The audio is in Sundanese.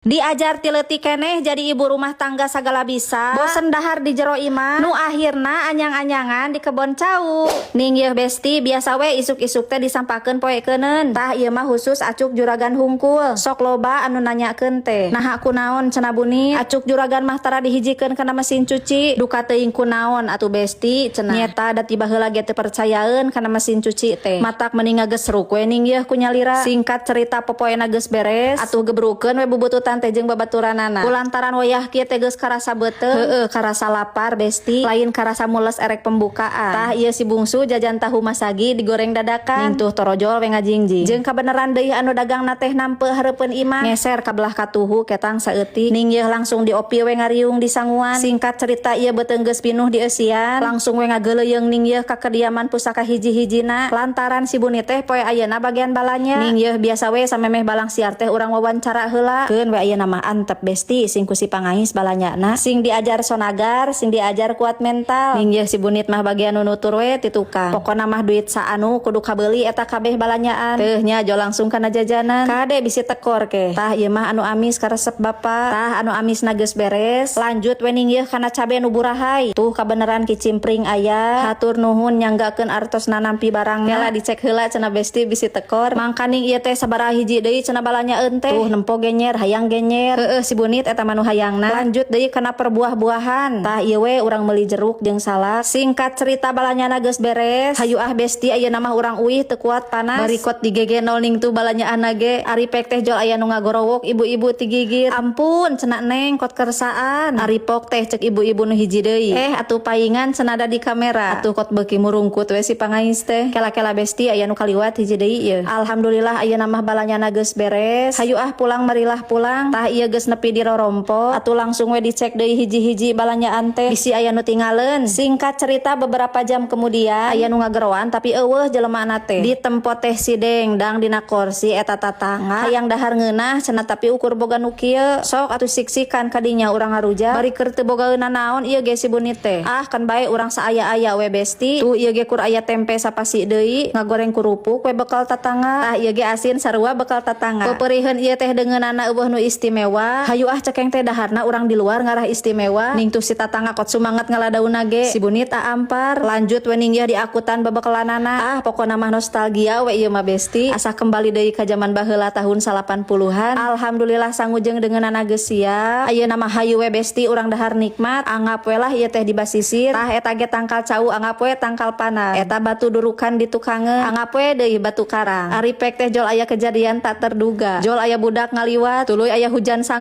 Diajar ti leutik keneh jadi ibu rumah tangga sagala bisa. Bosen dahar di jero imah. Nu akhirna anyang-anyangan di kebon cau. Ning yeuh besti biasa we isuk-isuk teh disampakeun poekeuneun. Tah ieu mah khusus acuk juragan hungkul. Sok loba anu nanyakeun teh. Naha kunaon cenah Bunit? Acuk juragan mah tara dihijikeun kana mesin cuci. Duka teuing kunaon atuh besti cenah. Nyeta da tiba heula ge teu percayaeun kana mesin cuci teh. Matak mending ngagesruk we ning yeuh ku nyalira. Singkat cerita popoena geus beres. Atuh gebrukeun we bubututan teh jeung babaturanana. Kulantaran wayah kieu teh geus karasa beuteuh. Heueuh karasa lapar besti. Lain karasa mules erek pembukaan. Tah ieu si bungsu jajan tahu masagi digoreng dadakan. Ning tuh torojol we ngajingjing. Jeung kabeneran deui anu dagangna teh nampeu hareupeun imah. Ngeser ka belah katuhu ketang saeutik. Ning yeuh langsung diopi we ngariung di sanguan. Singkat cerita ieu beuteung geus pinuh di eusian. Langsung we ngageuleuyeung ning yeuh ka kediaman pusaka hiji-hijina. Lantaran si Bunit teh poe ayeuna bagian balanya. Ning yeuh biasa we samemeh balang siar teh urang wawancara heula. Keun we ayeuna mah antep besti sing ku si pangais balanyana. Sing diajar sonagar, sing diajar kuat mental. Ning yeuh si Bunit mah bagian nu nutur we ti tukang. Pokona mah duit saanu kudu kabeuli eta kabeh balanyaan. Teuh nya jo langsung kana jajanan. Kade bisi tekor ke. Tah ieu mah anu amis karesep bapa. Tah anu amisna geus beres. Lanjut we ning yeuh kana cabe nu burahay. Tuh kabeneran kicimpring aya. Hatur nuhun nyanggakeun artosna nampi barangna. Kela dicek heula cenah besti bisi tekor. Mangkaning ieu teh sabaraha hiji deui cenah balanyaeun teh. Tuh nempo genyer hayang genyer. Heueuh si Bunit eta mah nu hayangna. Lanjut deui kana perbuah-buahan. Tah ieu we urang meuli jeruk jeung salak. Singkat cerita balanyana geus beres. Hayu ah besti ayeuna mah urang uih teu kuat panas. Barikot digegenol ning tu balanyaanna ge. Ari pek teh jol aya nu ngagorowok ibu-ibu tigigir. Ampun cenah Neng kot kersaan. Ari pok teh ceuk ibu-ibu nu hiji deui. Atuh paingan cenada di kamera. Atuh kot beuki murungkut we si pangais teh. Kela-kela besti aya nu kaliwat hiji deui ieu. Alhamdulillah ayeuna mah balanyana geus beres. Hayu ah pulang marilah pulang. Tah ieu geus nepi di rorompo. Atuh langsung we dicek deui hiji-hiji balanyaan teh. Bisi aya nu tingaleun. Singkat cerita beberapa jam kemudian aya nu ngageroan tapi eueuh jelemaana teh. Di tempo teh si Dengdang dina kursi eta tatangga. Hayang dahar ngeunah cenah tapi ukur boga nu kieu. Sok atuh siksikan kadinya urang ngaruja. Bari keur teu bogaeuna naon ieu ge si Bunit teh. Ah kan bae urang saaya-aya we besti. Tuh ieu ge kur aya tempe sapasi deui. Ngagoreng kerupuk we bekal tatangga. Tah ieu ge asin sarua bekal tatangga. Peupeureuheun ieu teh deungeunana eueuh nu istimewa. Hayu ah cekeng teh daharna urang di luar ngarah istimewa. Ning tuh si tatangga kot sumanget ngaladauna ge. Si Bunit ampar. Lanjut we ning yeuh diakutan babakalanana. Ah pokona mah nostalgia we ieu mah besti. Asa kembali deui ka zaman baheula tahun 80-an. Alhamdulillah sangujeng deungeunana geus siap. Ayeuna mah hayu we besti urang dahar nikmat. Anggap we lah ieu teh di basisir. Tah eta ge tangkal cau anggap we tangkal panah. Eta batu durukan di tukangeun. Anggap we deui batu karang. Ari pek teh jol aya kejadian tak terduga. Jol aya budak ngaliwat, tuluy aya hujan sang